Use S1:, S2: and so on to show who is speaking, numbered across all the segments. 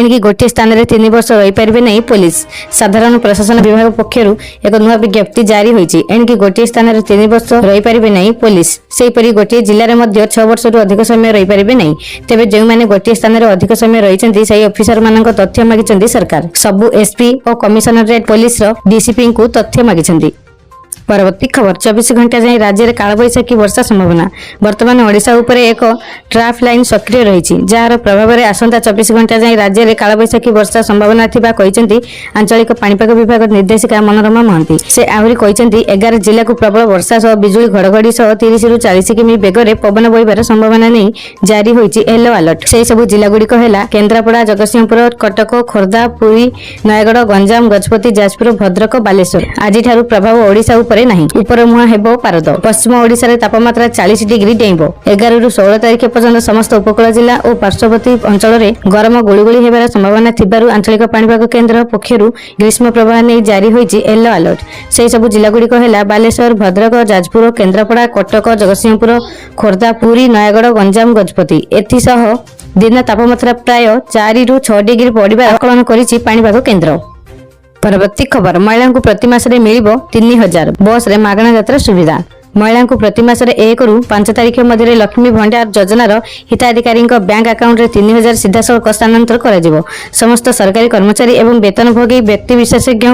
S1: एणिकी गोटे स्थान में 3 वर्ष रही पारे नहीं पुलिस। साधारण प्रशासन विभाग पक्षर एक नुआ विज्ञप्ति जारी होती। एणिकी गोटे स्थान में 3 वर्ष रही पारे नहीं पुलिस। सेहीपरि गोटे जिले में 6 वर्ष अधिक समय रही पारे नहीं। तेबे जो मैंने गोटे स्थान में अधिक समय रही से ऑफिसर मान तथ्य मागिଛନ୍ତି सरकार। सबु एसपी और कमिशनरेट पुलिस डीसीपी को तथ्य मागिଛନ୍ତି। परवर्ती खबर 24 घंटा जाए राज्य में कालबैशाखी वर्षा संभावना। वर्तमान ओडिशा उपर एक ट्रफ लाइन सक्रिय रही जार प्रभाव में आसंता 24 घंटा जाए राज्य में कालबैशाखी वर्षा संभावना थिबा कहिसेंती आंचलिक पाणीपाग विभाग निर्देशिका मनोरमा महांती। से आहरी कहिसेंती 11 जिला को प्रबल वर्षा सह बिजुली घड़घड़ी सह 30 रु 40 किमी बेगर पवन बहिबार संभावना नहीं जारी होईची येलो अलर्ट। से सब जिला गुड़िक है केन्द्रापड़ा, जगतसिंहपुर, कटक, खोर्धा, पुरी, नयगढ़, गंजाम, गजपति, जाजपुर, भद्रक, बालेश्वर। आज प्रभाव ओडिशा नहीं ऊपर मुहां हेबो पारद। पश्चिम ओडिशा रे तापमात्रा 40 डिग्री डेइबो। 11 रु 16 तारिख पर्यंत समस्त उपकूल जिला और पार्श्ववर्ती अंचल में गरम गुड़गुड़ी हेबार संभावना थिबारु आंचलिक पाणीपाग केन्द्र पक्षरु ग्रीष्म प्रवाह नहीं जारी होईची येलो अलर्ट। से सब जिला गुड़िक है बालेश्वर, भद्रक, जाजपुर, केन्द्रापड़ा, कटक, जगतसिंहपुर, खोर्धा, पुरी, नयगढ़, गंजाम, गजपति। एथिसह दिन तापमात्रा प्राय 4 रु 6 डिग्री बढ़िबा आकलन करिछि पाणीपाग केन्द्र। परवर्ती खबर महिला को प्रति मास रे मिलिबो 3000 बस रे मागणा यात्रा सुविधा। महिला को प्रति मास रे 1 रु 5 तारिख मध्य लक्ष्मी भंडार योजनार हिताधिकारी बैंक अकाउंट रे 3000 सीधासलख स्थानांतर कर समस्त सरकारी कर्मचारी एवं वेतनभोगी व्यक्ति विशेषज्ञ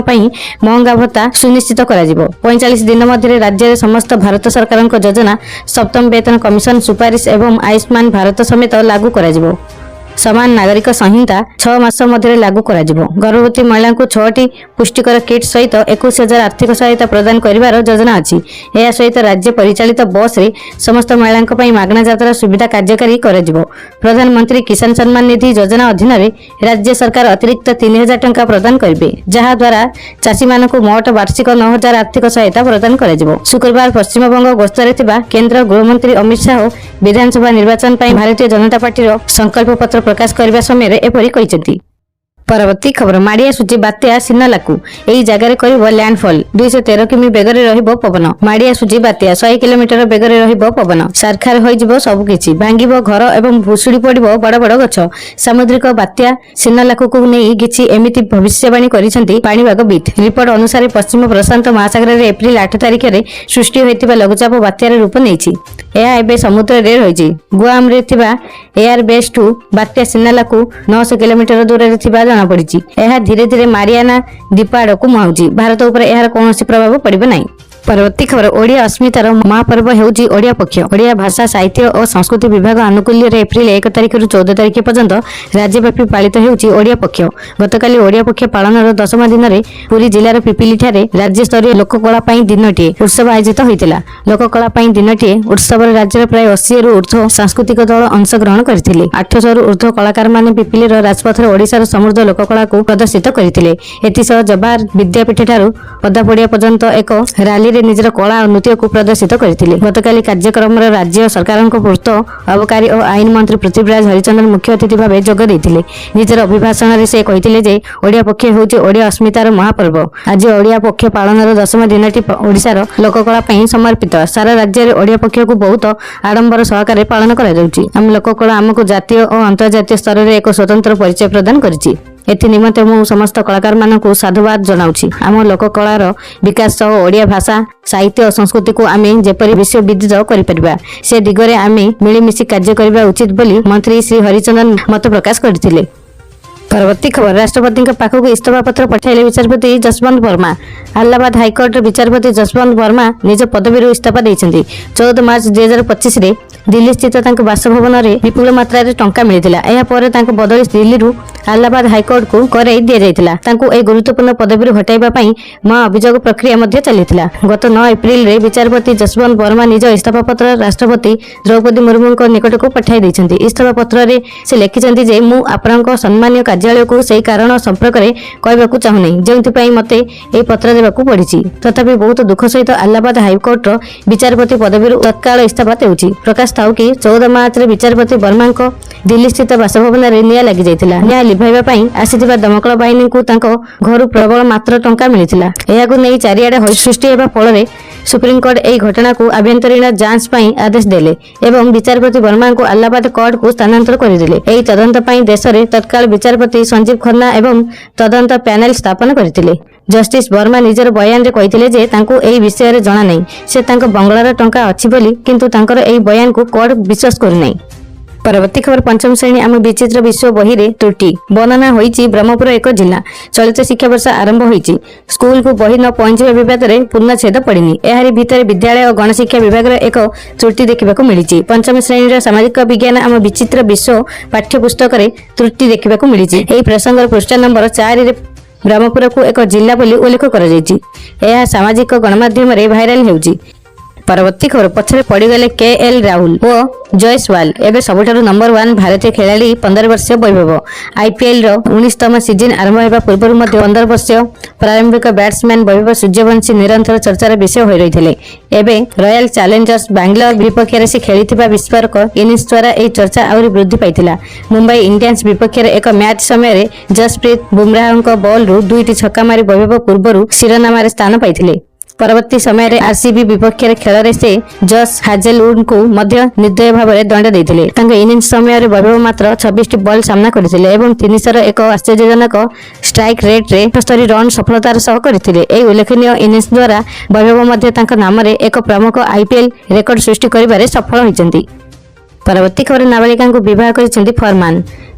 S1: महंगा भत्ता सुनिश्चित कर 45 दिन मध्य राज्य में समस्त भारत सरकार योजना सप्तम वेतन कमिशन सुपारिश एवं आयुष्मान भारत समेत लागू कर समान नागरिक संहिता 6 मास मध्य लागू कर गर्भवती महिला को 6टी पुष्टिकर किट सहित 21,000 आर्थिक सहायता प्रदान करिवार योजना अछि। एहा सहित राज्य परिचालित बस रे समस्त महिलांक पई मागणा यात्रा सुविधा कार्यकारी कर प्रधानमंत्री किसान सम्मान निधि योजना अधीन रे राज्य सरकार अतिरिक्त 3000 टंका प्रदान करिवे, जहा द्वारा चाषी मानक मोट वार्षिक 9,000 आर्थिक सहायता प्रदान कर शुक्रवार पश्चिम बंग गस्तरे थिबा केंद्र गृहमंत्री अमित शाह विधानसभा निर्वाचन पई भारतीय जनता पार्टी संकल्प पत्र प्रकाश करने समय एपरी कहिसेंती। परवर्ती खबर माड़िया सूची बात्या सिनालाकू एई जगह करिवो लैंडफॉल 213 किमी बेगरे रहिबो पवन। माड़िया सूची बात्या 100 किलोमीटर बेगरे रहिबो पवन। सरकार होइजिवो सब किछि भांगिबो घर एवं भुसुड़ी पड़िबो बड़ बड़ गछ। सामुद्रिक बात्या सिनालाकू को नै किछि एमिति भविष्यवाणी करिसेंती पाणीपागविद। रिपोर्ट अनुसार पश्चिम प्रशांत महासागर रे एप्रिल 8 तारिख रे सृष्टि होइतिबा लघुचाप बात्यार रूप नेछि। एहा एबे समुद्र रे रहिछि। गुआम रे थिबा एयर बेस टू बात्या सिनालाकू 900 किलोमीटर दूर रे थिबा पड़ी। धीरे धीरे मारियाना द्वीप आड़ को मुहाउछि। भारत उपर यार कौन प्रभाव पड़े नहीं। परवर्ती खबर ओडिया अस्मितार महापर्व हेउछि ओडिया पक्ष। ओडिया भाषा साहित्य और संस्कृति विभाग आनुकूल्य रे एप्रिल 1 तारिख रु 14 तारिख पर्यंत राज्यव्यापी पालित हेउछि ओडिया पक्ष। गतकाली ओडिया पक्ष पालनर 10मा दिन रे पुरी जिलार पिपिली ठारे राज्य स्तरीय लोककला पई दिनटिए उत्सव आयोजित होइतिला। लोककला पई दिनटिए उत्सव रे राज्यर प्राय 80 रु ऊर्ध्व सांस्कृतिक दल अंशग्रहण करथिले। 800 रु ऊर्ध्व कलाकार माने पिपिलीर राजपथ रे ओडिशार समृद्ध लोककला को प्रदर्शित करथिले। एथिसह जवाहर विद्यापीठ ठारू पदापड़िया पर्यंत एक रैली रे निजर कला और नृत्य को प्रदर्शित करथिले। गतकाली कार्यक्रम राज्य सरकार पूर्त अबकारी और आईन मंत्री पृथ्वीराज हरिचंदन मुख्य अतिथि भाव जोग देथिले। निजर अभिभाषण रे से कहिथिले जे ओडिया पक्ष होउछि ओडिया अस्मितार महापर्व। आज ओडिया पक्ष पालनर 10मा दिनटी ओडिशार लोककला पई समर्पित। सारा राज्य रे ओडिया पक्ष को बहुत आडंबर सहकारे पालन करा जाउछि। हम लोककला हमको जातीय और अंतर्जातीय स्तर रे एक स्वतंत्र परिचय प्रदान करिछि। एथि निमंते मु समस्त कलाकार मानकु साधुवाद जनाउछि। आम लोककलार विकास सह ओडिया भाषा साहित्य और संस्कृति को आमे जेपरि विश्व विदित करि परिबा से दिगरे आमे मिलिमिशि कार्य करिबा उचित बोली मंत्री श्री हरिचंदन मत प्रकाश करथिले। परवर्ती खबर राष्ट्रपति पाखक इस्तफा पत्र पठाइले विचारपति जसवंत वर्मा। इलाहाबाद हाईकोर्ट विचारपति जसवंत वर्मा निज पदवी इस्तफा देइछन्ती। 14 मार्च 2025 रे दिल्ली स्थित बासभवन में विपुल मात्रा टंका मिलता। यह बदली दिल्ली इलाहाबाद हाईकोर्ट को कराई दि जाइथिला। ए गुरुत्वपूर्ण पदवी हटाइबा पई महा अभियोग प्रक्रिया मध्य चलीथिला। गत 9 एप्रिल रे विचारपति जसवंत वर्मा निज इस्तफा पत्र राष्ट्रपति द्रौपदी मुर्मू निकट को पठाई दैछन्ती। इस्तफा पत्र रे से लिखिछन्ती जे मु आपनक सम्माननीय कार्यालय को सही कारण संपर्क में कहबाकू चाहूनी जेउथि पई मते ए पत्र ଦେବାକୁ ପଡ଼ିଛି। ତଥାପି ବହୁତ ଦୁଃଖ ସହିତ ଆହ୍ଲାବାଦ ହାଇକୋର୍ଟର ବିଚାରପତି ପଦବୀରୁ ତତ୍କାଳ ଇସ୍ତଫା ଦେଉଛି। ପ୍ରକାଶ ଥାଉ କି 14 ମାର୍ଚ୍ଚରେ ବିଚାରପତି ବର୍ମାଙ୍କ ଦିଲ୍ଲୀସ୍ଥିତ ବାସଭବନରେ ନିଆଁ ଲାଗିଯାଇଥିଲା। ନିଆଁ ଲିଭାଇବା ପାଇଁ ଆସିଥିବା ଦମକଳ ବାହିନୀଙ୍କୁ ତାଙ୍କ ଘରୁ ପ୍ରବଳ ମାତ୍ର ଟଙ୍କା ମିଳିଥିଲା। ଏହାକୁ ନେଇ ଚାରିଆଡେ ହୋଇ ସୃଷ୍ଟି ହେବା ଫଳରେ ସୁପ୍ରିମକୋର୍ଟ ଏହି ଘଟଣାକୁ ଆଭ୍ୟନ୍ତରୀଣ ଯାଞ୍ଚ ପାଇଁ ଆଦେଶ ଦେଲେ ଏବଂ ବିଚାରପତି ବର୍ମାଙ୍କୁ ଆହ୍ଲାବାଦ କୋର୍ଟକୁ ସ୍ଥାନାନ୍ତର କରିଦେଲେ। ଏହି ତଦନ୍ତ ପାଇଁ ଦେଶରେ ତତ୍କାଳ ବିଚାରପତି ସଞ୍ଜୀବ ଖନ୍ନା ଏବଂ ତଦନ୍ତ ପ୍ୟାନେଲ ସ୍ଥାପନ କରିଥିଲେ। ଜଷ୍ଟିସ ବର୍ମା ନିଜର ବୟାନରେ କହିଥିଲେ ଯେ ତାଙ୍କୁ ଏହି ବିଷୟରେ ଜଣାନାହିଁ। ସେ ତାଙ୍କ ବଙ୍ଗଳାର ଟଙ୍କା ଅଛି ବୋଲି, କିନ୍ତୁ ତାଙ୍କର ଏହି ବୟାନକୁ କୋର୍ଟ ବିଶ୍ୱାସ କରୁନାହିଁ। ପରବର୍ତ୍ତୀ ଖବର ପଞ୍ଚମ ଶ୍ରେଣୀ ଆମ ବିଚିତ୍ର ବିଶ୍ୱ ବହିରେ ତ୍ରୁଟି ବର୍ଣ୍ଣନା ହୋଇଛି। ବ୍ରହ୍ମପୁର ଏକ ଜିଲ୍ଲା। ଚଳିତ ଶିକ୍ଷାବର୍ଷ ଆରମ୍ଭ ହୋଇଛି। ସ୍କୁଲକୁ ବହି ନ ପହଞ୍ଚିବା ବିବାଦରେ ପୂର୍ଣ୍ଣଚ୍ଛେଦ ପଡ଼ିନି। ଏହାରି ଭିତରେ ବିଦ୍ୟାଳୟ ଓ ଗଣଶିକ୍ଷା ବିଭାଗର ଏକ ତ୍ରୁଟି ଦେଖିବାକୁ ମିଳିଛି। ପଞ୍ଚମ ଶ୍ରେଣୀର ସାମାଜିକ ବିଜ୍ଞାନ ଆମ ବିଚିତ୍ର ବିଶ୍ୱ ପାଠ୍ୟପୁସ୍ତକରେ ତ୍ରୁଟି ଦେଖିବାକୁ ମିଳିଛି। ଏହି ପ୍ରସଙ୍ଗର ପୃଷ୍ଠା ନମ୍ବର 4ରେ ବ୍ରହ୍ମପୁରକୁ ଏକ ଜିଲ୍ଲା ବୋଲି ଉଲ୍ଲେଖ କରାଯାଇଛି। ଏହା ସାମାଜିକ ଗଣମାଧ୍ୟମରେ ଭାଇରାଲ ହେଉଛି। ପରବର୍ତ୍ତୀ ଖବର ପଛରେ ପଡ଼ିଗଲେ KL ରାହୁଲ ଓ ଜୟସୱାଲ। ଏବେ ସବୁଠାରୁ ନମ୍ବର 1 ଭାରତୀୟ ଖେଳାଳି 15 ବର୍ଷୀୟ ବୈଭବ। IPLର 19ତମ ସିଜିନ୍ ଆରମ୍ଭ ହେବା ପୂର୍ବରୁ ମଧ୍ୟ 15 ବର୍ଷୀୟ ପ୍ରାରମ୍ଭିକ ବ୍ୟାଟ୍ସମ୍ୟାନ୍ ବୈଭବ ସୂର୍ଯ୍ୟବଂଶୀ ନିରନ୍ତର ଚର୍ଚ୍ଚାର ବିଷୟ ହୋଇ ରହିଥିଲେ। ଏବେ ରୟାଲ ଚ୍ୟାଲେଞ୍ଜର୍ସ ବାଙ୍ଗାଲୋର ବିପକ୍ଷରେ ସେ ଖେଳିଥିବା ବିସ୍ଫୋରକ ଇନିଂସ ଦ୍ୱାରା ଏହି ଚର୍ଚ୍ଚା ଆହୁରି ବୃଦ୍ଧି ପାଇଥିଲା। ମୁମ୍ବାଇ ଇଣ୍ଡିଆନ୍ସ ବିପକ୍ଷରେ ଏକ ମ୍ୟାଚ୍ ସମୟରେ ଜସପ୍ରୀତ ବୁମରାହଙ୍କ ବଲରୁ 2ଟି ଛକା ମାରି ବୈଭବ ପୂର୍ବରୁ ଶିରୋନାମାରେ ସ୍ଥାନ ପାଇଥିଲେ। ପରବର୍ତ୍ତୀ ସମୟରେ RCB ବିପକ୍ଷରେ ଖେଳରେ ସେ ଜସ୍ ହାଜେଲଉଡଙ୍କୁ ମଧ୍ୟ ନିର୍ଦ୍ଦୟ ଭାବରେ ଦଣ୍ଡ ଦେଇଥିଲେ। ତାଙ୍କ ଇନିଂସ ସମୟରେ ବୈଭବ ମାତ୍ର 26ଟି ବଲ୍ ସାମ୍ନା କରିଥିଲେ ଏବଂ 300ର ଏକ ଆଶ୍ଚର୍ଯ୍ୟଜନକ ଷ୍ଟ୍ରାଇକ୍ ରେଟ୍ରେ 78 ରନ୍ ସଫଳତାର ସହ କରିଥିଲେ। ଏହି ଉଲ୍ଲେଖନୀୟ ଇନିଂସ ଦ୍ୱାରା ବୈଭବ ମଧ୍ୟ ତାଙ୍କ ନାମରେ ଏକ ପ୍ରମୁଖ IPL ରେକର୍ଡ ସୃଷ୍ଟି କରିବାରେ ସଫଳ ହୋଇଛନ୍ତି। ପରବର୍ତ୍ତୀ ଖବର ନାବାଳିକାଙ୍କୁ ବିବାହ କରିଛନ୍ତି ଫରମାନ,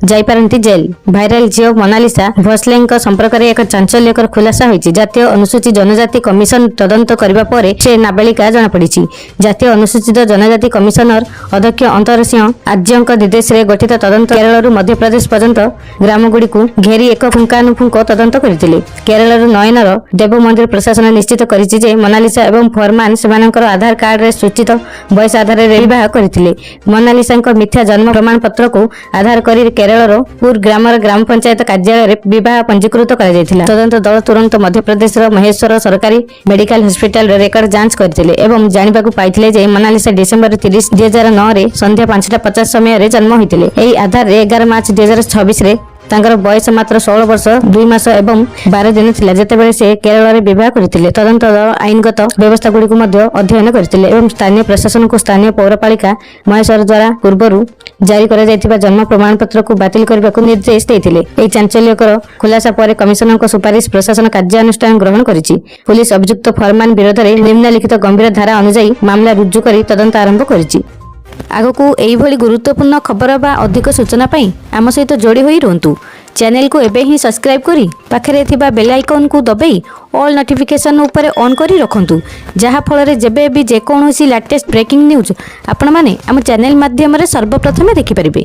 S1: ଯାଇପାରନ୍ତି ଜେଲ୍। ଭାଇରାଲ ଝିଅ ମୋନାଲିସା ଭୋସଲେଙ୍କ ସମ୍ପର୍କରେ ଏକ ଚାଞ୍ଚଲ୍ୟକର ଖୁଲାସା ହୋଇଛି। ଜାତୀୟ ଅନୁସୂଚିତ ଜନଜାତି କମିଶନ ତଦନ୍ତ କରିବା ପରେ ସେ ନାବାଳିକା ଜଣାପଡ଼ିଛି। ଜାତୀୟ ଅନୁସୂଚିତ ଜନଜାତି କମିଶନର ଅଧ୍ୟକ୍ଷ ଅନ୍ତର ସିଂହ ଆର୍ଯ୍ୟଙ୍କ ନିର୍ଦ୍ଦେଶରେ ଗଠିତ ତଦନ୍ତ କେରଳରୁ ମଧ୍ୟପ୍ରଦେଶ ପର୍ଯ୍ୟନ୍ତ ଗ୍ରାମଗୁଡ଼ିକୁ ଘେରି ଏକ ପୁଙ୍ଖାନୁପୁଙ୍ଖ ତଦନ୍ତ କରିଥିଲେ। କେରଳର ନୟନର ଦେବ ମନ୍ଦିର ପ୍ରଶାସନ ନିଶ୍ଚିତ କରିଛି ଯେ ମୋନାଲିସା ଏବଂ ଫରମାନ ସେମାନଙ୍କର ଆଧାର କାର୍ଡରେ ସୂଚିତ ବୟସ ଆଧାରରେ ବିବାହ କରିଥିଲେ। ମୋନାଲିସାଙ୍କ ମିଥ୍ୟା ଜନ୍ମ ପ୍ରମାଣପତ୍ରକୁ ଆଧାର କରି କେରଳର ପୁର ଗ୍ରାମର ଗ୍ରାମ ପଞ୍ଚାୟତ କାର୍ଯ୍ୟାଳୟରେ ବିବାହ ପଞ୍ଜୀକୃତ କରାଯାଇଥିଲା। ତଦନ୍ତ ଦଳ ତୁରନ୍ତ ମଧ୍ୟପ୍ରଦେଶର ମହେଶ୍ୱର ସରକାରୀ ମେଡିକାଲ ହସ୍ପିଟାଲର ରେକର୍ଡ ଯାଞ୍ଚ କରିଥିଲେ ଏବଂ ଜାଣିବାକୁ ପାଇଥିଲେ ଯେ ମୋନାଲିସା ଡିସେମ୍ବର 30, 2009ରେ ସନ୍ଧ୍ୟା 5:50 ସମୟରେ ଜନ୍ମ ହୋଇଥିଲେ। ଏହି ଆଧାରରେ 11 ମାର୍ଚ୍ଚ 2026ରେ ତାଙ୍କର ବୟସ ମାତ୍ର 16 ବର୍ଷ 2 ମାସ ଏବଂ 12 ଦିନ ଥିଲା ଯେତେବେଳେ ସେ କେରଳରେ ବିବାହ କରିଥିଲେ। ତଦନ୍ତ ଦଳ ଆଇନଗତ ବ୍ୟବସ୍ଥାଗୁଡ଼ିକୁ ମଧ୍ୟ ଅଧ୍ୟୟନ କରିଥିଲେ ଏବଂ ସ୍ଥାନୀୟ ପ୍ରଶାସନକୁ ସ୍ଥାନୀୟ ପୌରପାଳିକା ମହେଶ୍ୱର ଦ୍ୱାରା ପୂର୍ବରୁ ଜାରି କରାଯାଇଥିବା ଜନ୍ମ ପ୍ରମାଣପତ୍ରକୁ ବାତିଲ କରିବାକୁ ନିର୍ଦ୍ଦେଶ ଦେଇଥିଲେ। ଏହି ଚାଞ୍ଚଲ୍ୟକର ଖୁଲାସା ପରେ କମିଶନଙ୍କ ସୁପାରିଶ ପ୍ରଶାସନ କାର୍ଯ୍ୟାନୁଷ୍ଠାନ ଗ୍ରହଣ କରିଛି। ପୁଲିସ ଅଭିଯୁକ୍ତ ଫରମାନ ବିରୋଧରେ ନିମ୍ନଲିଖିତ ଗମ୍ଭୀର ଧାରା ଅନୁଯାୟୀ ମାମଲା ରୁଜୁ କରି ତଦନ୍ତ ଆରମ୍ଭ କରିଛି। ଆଗକୁ ଏହିଭଳି ଗୁରୁତ୍ୱପୂର୍ଣ୍ଣ ଖବର ବା ଅଧିକ ସୂଚନା ପାଇଁ ଆମ ସହିତ ଯୋଡ଼ି ହୋଇ ରୁହନ୍ତୁ। ଚ୍ୟାନେଲକୁ ଏବେ ହିଁ ସବସ୍କ୍ରାଇବ୍ କରି ପାଖରେ ଥିବା ବେଲ୍ ଆଇକନ୍କୁ ଦବାଇ ଅଲ୍ ନୋଟିଫିକେସନ୍ ଉପରେ ଅନ୍ କରି ରଖନ୍ତୁ, ଯାହାଫଳରେ ଯେବେ ବି ଯେକୌଣସି ଲାଟେଷ୍ଟ ବ୍ରେକିଂ ନ୍ୟୁଜ୍ ଆପଣମାନେ ଆମ ଚ୍ୟାନେଲ ମାଧ୍ୟମରେ ସର୍ବପ୍ରଥମେ ଦେଖିପାରିବେ।